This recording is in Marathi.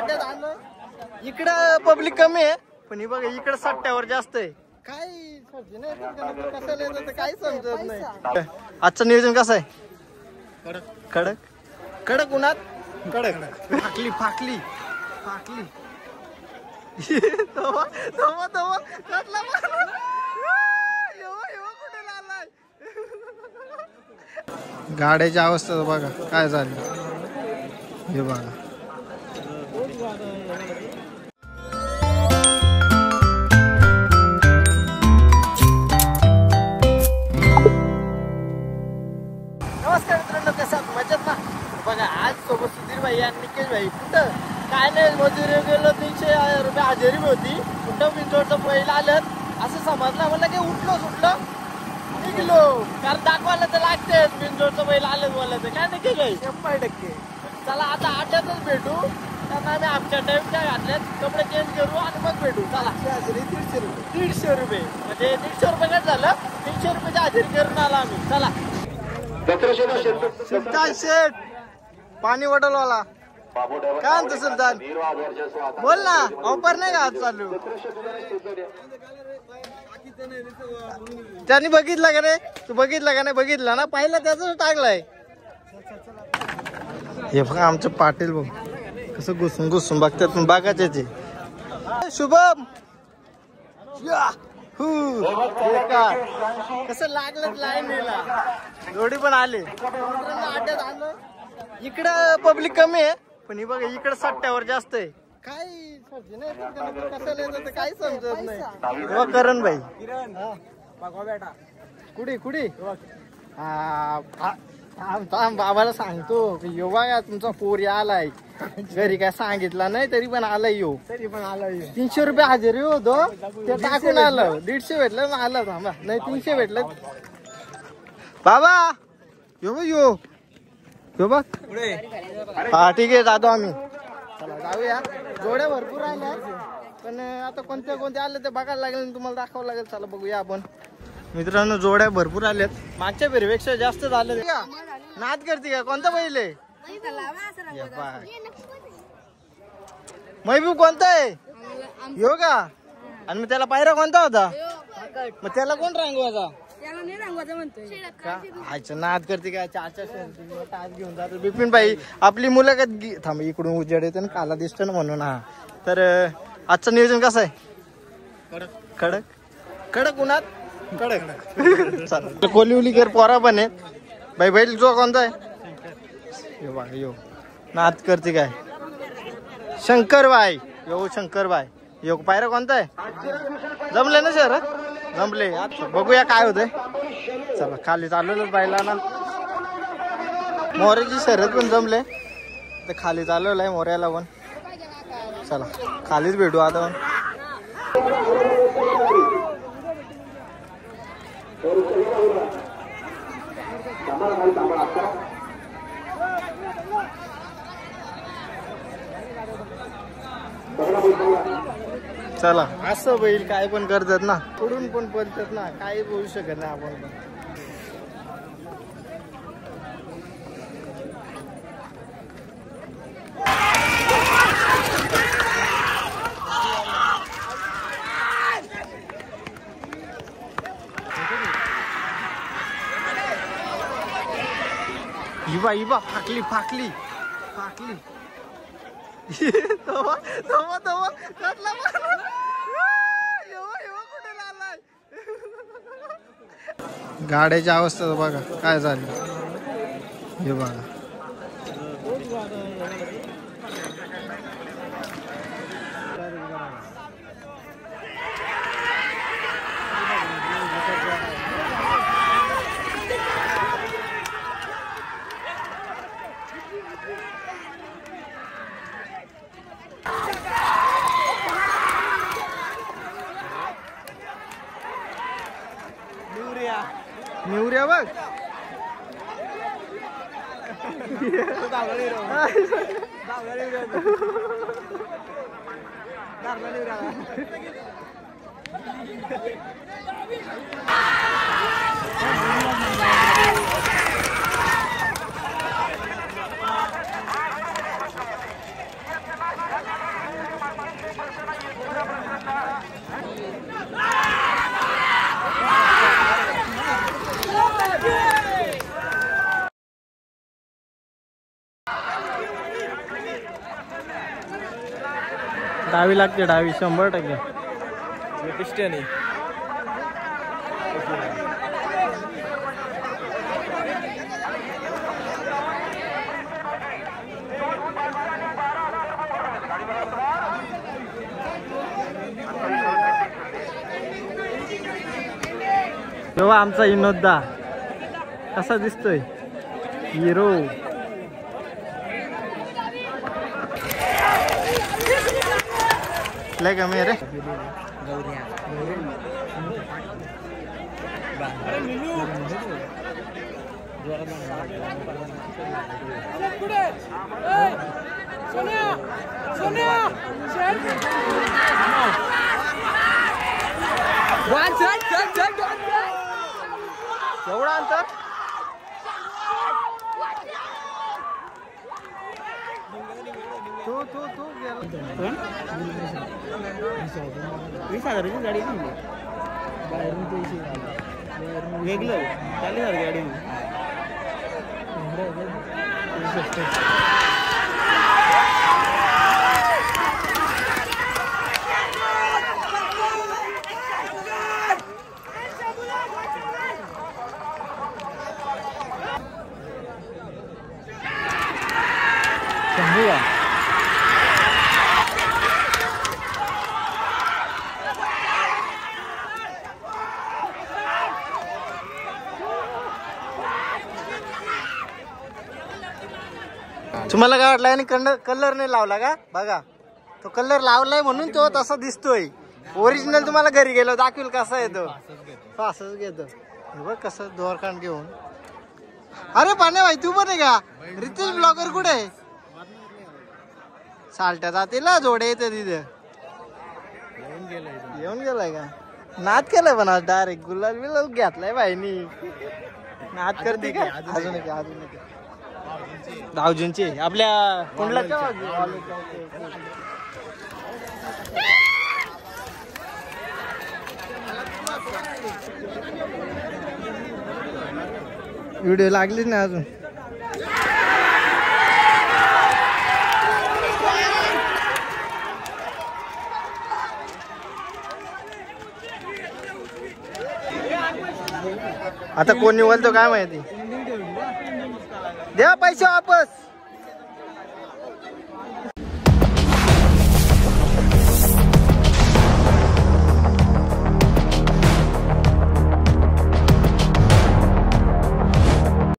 अड्ड्यात आलोय. इकडं पब्लिक कमी आहे पण ही बघा इकडं सट्ट्यावर जास्त आहे. काय कशाला येतं काही समजत नाही. आजचं नियोजन कसं आहे? कडक कडक उन्हात कडक फाकली फाकली फाकली. गाड्याची अवस्था बघा काय झाली हे बघा. नमस्कार मित्रांनो, कसं मजेत ना? बघा आज सोबत सुधीर भाई आणि निकेश भाई. कुठं काय नाही मजुरी गेलो 300 रुपये हजेरी होती. कुठं बिंजोडचं पहिलं आलं असं समजलं. म्हणलं की उठलो सुटलं निघलो कारण दाखवायला तर लागते. बिंजोडचं पहिलं आलं बोलायचं काय निकेश भाई 100%. चला आता आठ्यातच भेटू. त्यांना आम्ही आमच्या टाईमच्या घातल्यात कपडे चेंज करू आणि मग भेटू. चला हजेरी 150 रुपये म्हणजे 150 रुपये काय झालं 300 रुपयाची हजेरी करून आला आम्ही. चला सुलतान शेठ पाणी बॉटलवाला काय म्हणतो सुलतान बोल ना. ऑफर नाही का आज चालू? त्यांनी बघितलं का रे? तू बघितलं का नाही? बघितलं ना पाहिलं त्याच टाकलाय. हे बघा आमचं पाटील बघ कसं घुसून घुसून बघतात बघा त्याचे. शुभम कसं लागलं लाईनीला जोडी पण आले. अड्ड्यात आलो. इकडं पब्लिक कमी आहे पण ही बघा इकडं सट्ट्यावर जास्त आहे. काय कशाला येतं काही समजत नाही. करण भाई कुठे कुठे बाबाला सांगतो योगा या तुमचा पोरी आलाय घरी काय सांगितला नाही तरी पण आलाय यो. तरी पण आलाय 300 रुपये हजेरी होतो ते टाकून आलं. 150 भेटलं ना आलं थांबा नाही 300 भेटलं. बाबा यो यो यो बघ हा ठीक आहे जातो आम्ही. चला जाऊया. जोड्या भरपूर आल्या पण आता कोणत्या कोणत्या आल्या ते बघायला लागेल तुम्हाला दाखवावं लागेल. चला बघूया आपण. मित्रांनो जोड्या भरपूर आल्यात मागच्या फेरीपेक्षा जास्त झालं. नाद करते का? कोणता बैल आहे? महबूब कोणता आहे? यो का? आणि मग त्याला पायरा कोणता होता? मग त्याला कोण रांगवायचा? नाद करते का? 4 तास घेऊन जातो. बिपिन भाई आपली मुलाखत थांब इकडून उजेड येते काला दिसतो ना म्हणून. हा तर आजचं नियोजन कसं आहे? कडक कडक उन्हात कडक कोलिवली कर पोरा पण आहे भाई. बैल जो कोणता आहे? यो नाद करते काय? शंकरबाई यो शंकरबाई यो पायरा कोणता आहे? जमले ना सर जमले. बघूया काय होतंय. चला खाली चालवलं बायला ना. मोऱ्याची शर्यत पण जमले तर खाली चालवलंय मोऱ्याला पण. चला खालीच भेटू आता पण. चला असं बैल काय पण करतात ना पुढून पण पडतात ना काही बोलू शकत नाही आपण पण. इबा इबा फाकली फाकली फाकली. गाड्याची अवस्था बघा काय झाली हे बघा. निवऱ्या बघ डावी लागते, डावी 100%. पिस्टन तेव्हा आमचा विनोददा कसा दिसतोय, हिरो. लय कमी रे. एवढा अंतर. तू 20,000ची गाडी बाहेरून पैसे वेगळं चालेल गाडी. तुम्हाला काय वाटलं आणि कलर नाही लावला का? बघा तो कलर लावलाय म्हणून तो तसा दिसतोय. ओरिजिनल तुम्हाला घरी गेलो दाखवेल कसा येतो. फासच घेतो बघ कसं दोरकांड घेऊन. अरे पाण्या भाई तू पण आहे का? रितेश ब्लॉगर कुठे आहे? साल्ट्या जातील जोडे येते तिथे. येऊन गेलाय का? नाद केलाय पण आज डायरेक्ट गुलाल बिलाल घेतलाय भाईनी. नाद करते का? अजून दावजींची आपल्या कुंडलाच्या व्हिडिओ लागलीच ना अजून. आता कोण निवडतो काय माहिती. द्या पैसे वापस.